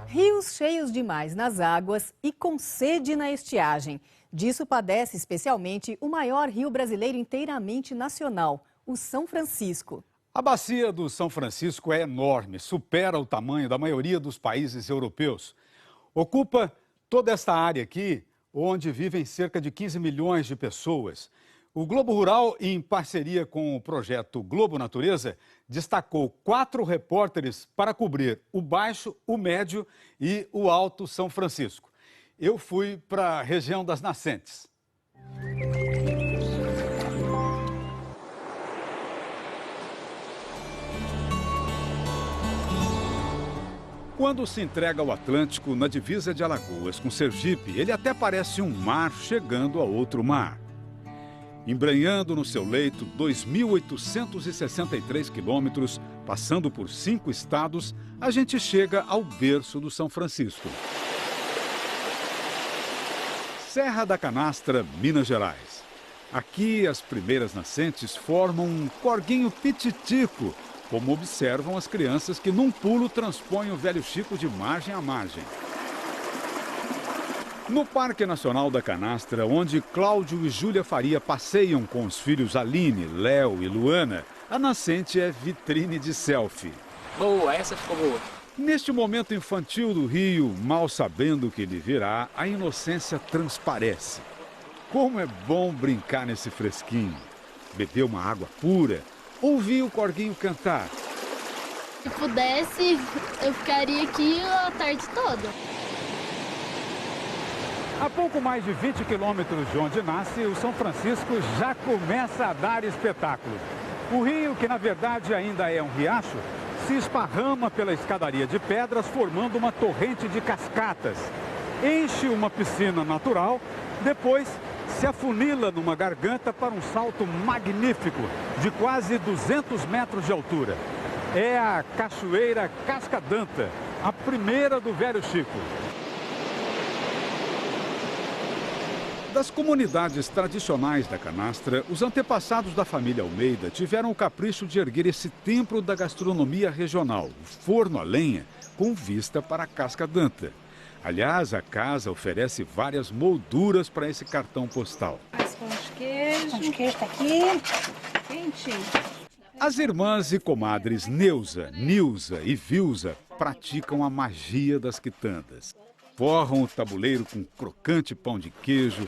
Rios cheios demais nas águas e com sede na estiagem. Disso padece especialmente o maior rio brasileiro inteiramente nacional, o São Francisco. A bacia do São Francisco é enorme, supera o tamanho da maioria dos países europeus. Ocupa toda esta área aqui, onde vivem cerca de 15 milhões de pessoas. O Globo Rural, em parceria com o projeto Globo Natureza, destacou 4 repórteres para cobrir o Baixo, o Médio e o Alto São Francisco. Eu fui para a região das nascentes. Quando se entrega ao Atlântico, na divisa de Alagoas com Sergipe, ele até parece um mar chegando a outro mar. Embranhando no seu leito 2.863 quilômetros, passando por 5 estados, a gente chega ao berço do São Francisco. Serra da Canastra, Minas Gerais. Aqui, as primeiras nascentes formam um corguinho pititico, como observam as crianças que num pulo transpõem o Velho Chico de margem a margem. No Parque Nacional da Canastra, onde Cláudio e Júlia Faria passeiam com os filhos Aline, Léo e Luana, a nascente é vitrine de selfie. Boa, essa ficou boa. Neste momento infantil do rio, mal sabendo o que lhe virá, a inocência transparece. Como é bom brincar nesse fresquinho, beber uma água pura, ouvir o corguinho cantar. Se pudesse, eu ficaria aqui a tarde toda. A pouco mais de 20 quilômetros de onde nasce, o São Francisco já começa a dar espetáculo. O rio, que na verdade ainda é um riacho, se esparrama pela escadaria de pedras, formando uma torrente de cascatas. Enche uma piscina natural, depois se afunila numa garganta para um salto magnífico de quase 200 metros de altura. É a Cachoeira Casca d'Anta, a primeira do Velho Chico. Das comunidades tradicionais da Canastra, os antepassados da família Almeida tiveram o capricho de erguer esse templo da gastronomia regional, o forno a lenha, com vista para a Casca d'Anta. Aliás, a casa oferece várias molduras para esse cartão postal. Pão de queijo. Pão de queijo está aqui. Quentinho. As irmãs e comadres Neuza, Nilza e Vilza praticam a magia das quitandas. Forram o tabuleiro com crocante pão de queijo,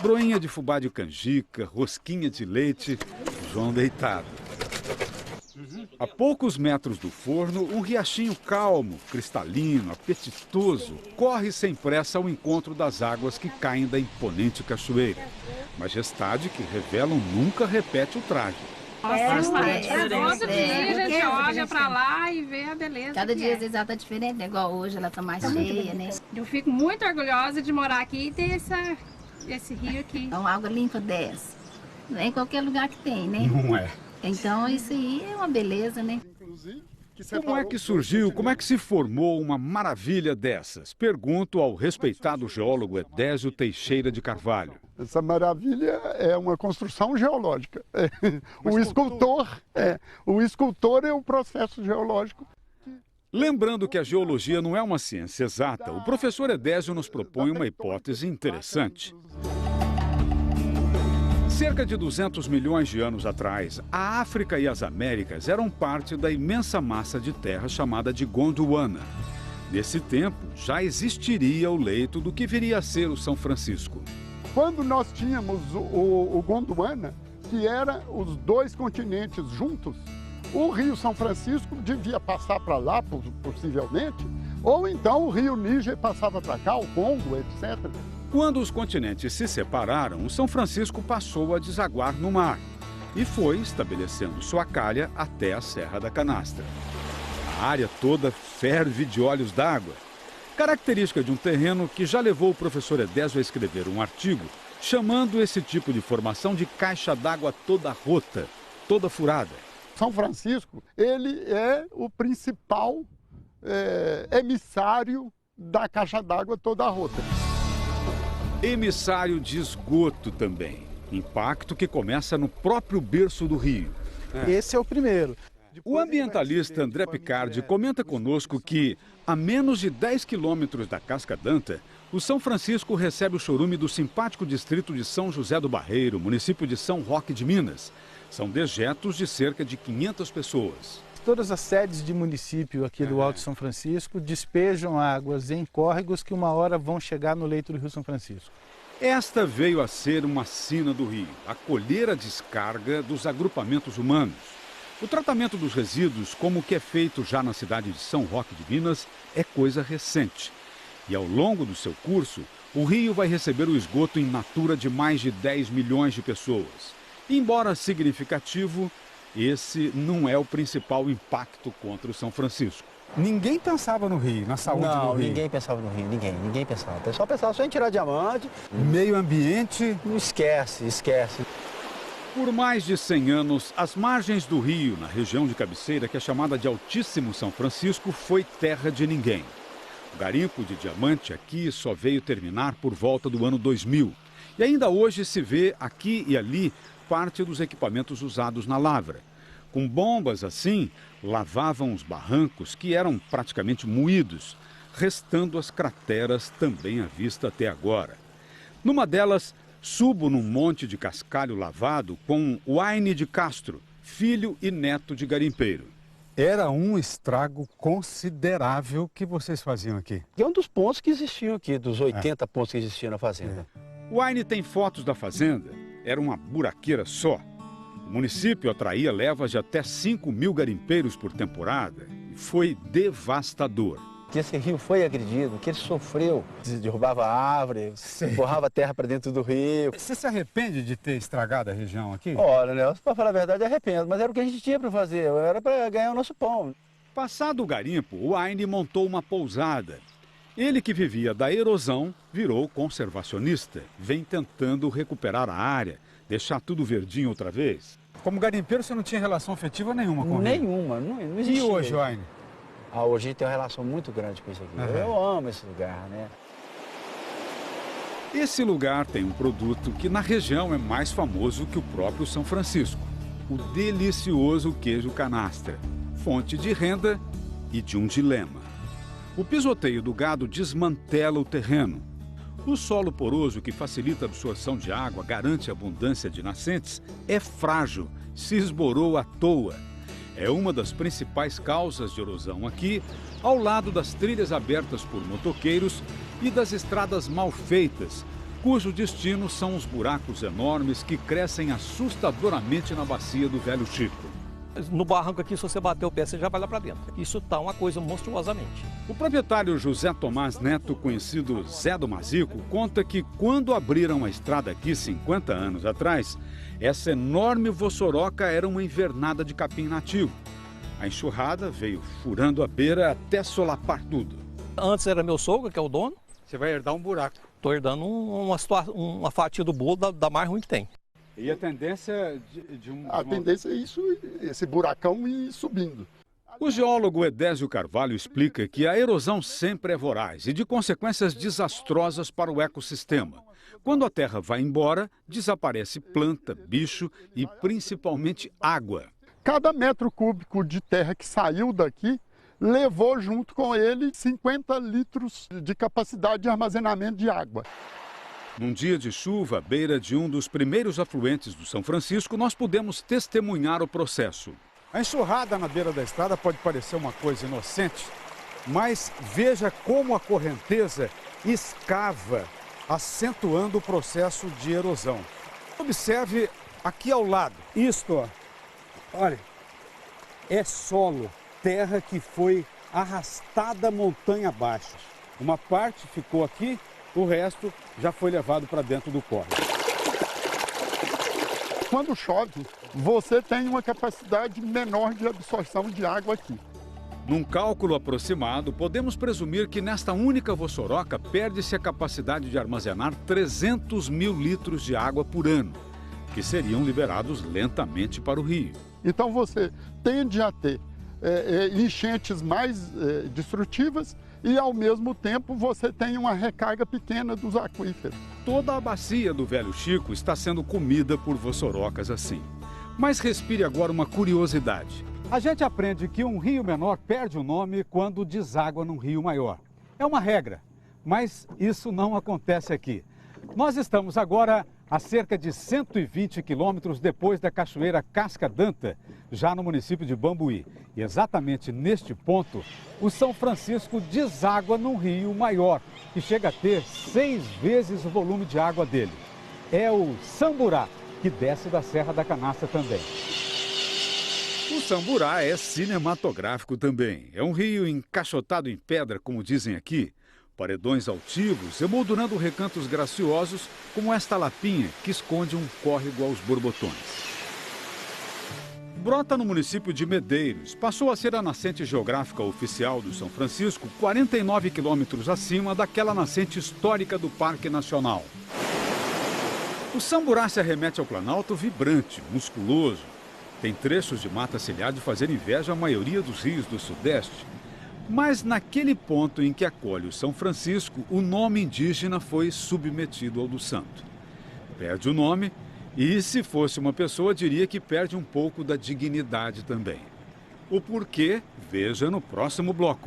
broinha de fubá de canjica, rosquinha de leite, João deitado. A poucos metros do forno, um riachinho calmo, cristalino, apetitoso, corre sem pressa ao encontro das águas que caem da imponente cachoeira. Majestade que revelam nunca repete o traje. Todo dia a gente olha pra lá e vê a beleza. Cada dia às vezes ela tá diferente, né? Igual hoje ela tá mais cheia, né? Eu fico muito orgulhosa de morar aqui e ter esse rio aqui. É uma água limpa dessa. Não é em qualquer lugar que tem, né? Não é. Então isso aí é uma beleza, né? Como é que surgiu, como é que se formou uma maravilha dessas? Pergunto ao respeitado geólogo Edésio Teixeira de Carvalho. Essa maravilha é uma construção geológica. O escultor é o processo geológico. Lembrando que a geologia não é uma ciência exata, o professor Edésio nos propõe uma hipótese interessante. Cerca de 200 milhões de anos atrás, a África e as Américas eram parte da imensa massa de terra chamada de Gondwana. Nesse tempo, já existiria o leito do que viria a ser o São Francisco. Quando nós tínhamos o Gondwana, que era os 2 continentes juntos, o Rio São Francisco devia passar para lá, possivelmente, ou então o Rio Níger passava para cá, o Congo, etc. Quando os continentes se separaram, o São Francisco passou a desaguar no mar e foi estabelecendo sua calha até a Serra da Canastra. A área toda ferve de olhos d'água, característica de um terreno que já levou o professor Edésio a escrever um artigo chamando esse tipo de formação de caixa d'água toda rota, toda furada. São Francisco, ele é o principal emissário da caixa d'água toda rota. Emissário de esgoto também. Impacto que começa no próprio berço do rio. Esse é o primeiro. O ambientalista André Picardi comenta conosco que, a menos de 10 quilômetros da Casca d'Anta, o São Francisco recebe o chorume do simpático distrito de São José do Barreiro, município de São Roque de Minas. São dejetos de cerca de 500 pessoas. Todas as sedes de município aqui do Alto São Francisco despejam águas em córregos que uma hora vão chegar no leito do Rio São Francisco. Esta veio a ser uma sina do rio, acolher a descarga dos agrupamentos humanos. O tratamento dos resíduos, como o que é feito já na cidade de São Roque de Minas, é coisa recente. E ao longo do seu curso, o rio vai receber o esgoto in natura de mais de 10 milhões de pessoas. Embora significativo, esse não é o principal impacto contra o São Francisco. Ninguém pensava no rio, na saúde do rio. Não, ninguém pensava no rio, ninguém pensava. O pessoal pensava só em tirar diamante. Meio ambiente... Não esquece. Por mais de 100 anos, as margens do rio, na região de cabeceira, que é chamada de Altíssimo São Francisco, foi terra de ninguém. O garimpo de diamante aqui só veio terminar por volta do ano 2000. E ainda hoje se vê aqui e ali parte dos equipamentos usados na lavra. Com bombas assim, lavavam os barrancos que eram praticamente moídos, restando as crateras também à vista até agora. Numa delas, subo num monte de cascalho lavado com Waine de Castro, filho e neto de garimpeiro. Era um estrago considerável que vocês faziam aqui. É um dos pontos que existiam aqui, dos 80 pontos que existiam na fazenda. Waine tem fotos da fazenda, era uma buraqueira só. O município atraía levas de até 5 mil garimpeiros por temporada e foi devastador. Que esse rio foi agredido, que ele sofreu, derrubava árvore, empurrava terra para dentro do rio. Você se arrepende de ter estragado a região aqui? Olha, Nelson, para falar a verdade, arrependo, mas era o que a gente tinha para fazer, era para ganhar o nosso pão. Passado o garimpo, o Waine montou uma pousada. Ele, que vivia da erosão, virou conservacionista, vem tentando recuperar a área, deixar tudo verdinho outra vez. Como garimpeiro, você não tinha relação afetiva nenhuma com o rio? Nenhuma, não existia. E hoje, Waine? Hoje a gente tem uma relação muito grande com isso aqui. Eu amo esse lugar, né? Esse lugar tem um produto que na região é mais famoso que o próprio São Francisco. O delicioso queijo canastra, fonte de renda e de um dilema. O pisoteio do gado desmantela o terreno. O solo poroso, que facilita a absorção de água, garante a abundância de nascentes, é frágil, se esborou à toa. É uma das principais causas de erosão aqui, ao lado das trilhas abertas por motoqueiros e das estradas mal feitas, cujo destino são os buracos enormes que crescem assustadoramente na bacia do Velho Chico. No barranco aqui, se você bater o pé, você já vai lá para dentro. Isso tá uma coisa monstruosamente. O proprietário José Tomás Neto, conhecido Zé do Mazico, conta que quando abriram a estrada aqui 50 anos atrás, essa enorme vossoroca era uma invernada de capim nativo. A enxurrada veio furando a beira até solapar tudo. Antes era meu sogro, que é o dono. Você vai herdar um buraco. Estou herdando uma fatia do bolo da mais ruim que tem. E a tendência A tendência é isso, esse buracão ir subindo. O geólogo Edésio Carvalho explica que a erosão sempre é voraz e de consequências desastrosas para o ecossistema. Quando a terra vai embora, desaparece planta, bicho e principalmente água. Cada metro cúbico de terra que saiu daqui levou junto com ele 50 litros de capacidade de armazenamento de água. Num dia de chuva, à beira de um dos primeiros afluentes do São Francisco, nós pudemos testemunhar o processo. A enxurrada na beira da estrada pode parecer uma coisa inocente, mas veja como a correnteza escava, acentuando o processo de erosão. Observe aqui ao lado. Isto, ó, olha, é solo, terra que foi arrastada montanha abaixo. Uma parte ficou aqui, o resto já foi levado para dentro do córrego. Quando chove, você tem uma capacidade menor de absorção de água aqui. Num cálculo aproximado, podemos presumir que nesta única vossoroca perde-se a capacidade de armazenar 300 mil litros de água por ano, que seriam liberados lentamente para o rio. Então você tende a ter enchentes mais destrutivas e, ao mesmo tempo, você tem uma recarga pequena dos aquíferos. Toda a bacia do Velho Chico está sendo comida por vossorocas assim. Mas respire agora uma curiosidade. A gente aprende que um rio menor perde o nome quando deságua num rio maior. É uma regra, mas isso não acontece aqui. Nós estamos agora a cerca de 120 quilômetros depois da Cachoeira Casca d'Anta, já no município de Bambuí. E exatamente neste ponto, o São Francisco deságua num rio maior, que chega a ter 6 vezes o volume de água dele. É o Samburá, que desce da Serra da Canastra também. O Samburá é cinematográfico também. É um rio encaixotado em pedra, como dizem aqui. Paredões altivos, emoldurando recantos graciosos, como esta lapinha que esconde um córrego aos borbotões. Brota no município de Medeiros. Passou a ser a nascente geográfica oficial do São Francisco, 49 quilômetros acima daquela nascente histórica do Parque Nacional. O Samburá se arremete ao Planalto vibrante, musculoso. Tem trechos de mata ciliar de fazer inveja à maioria dos rios do Sudeste. Mas naquele ponto em que acolhe o São Francisco, o nome indígena foi submetido ao do santo. Perde o nome e, se fosse uma pessoa, diria que perde um pouco da dignidade também. O porquê, veja no próximo bloco.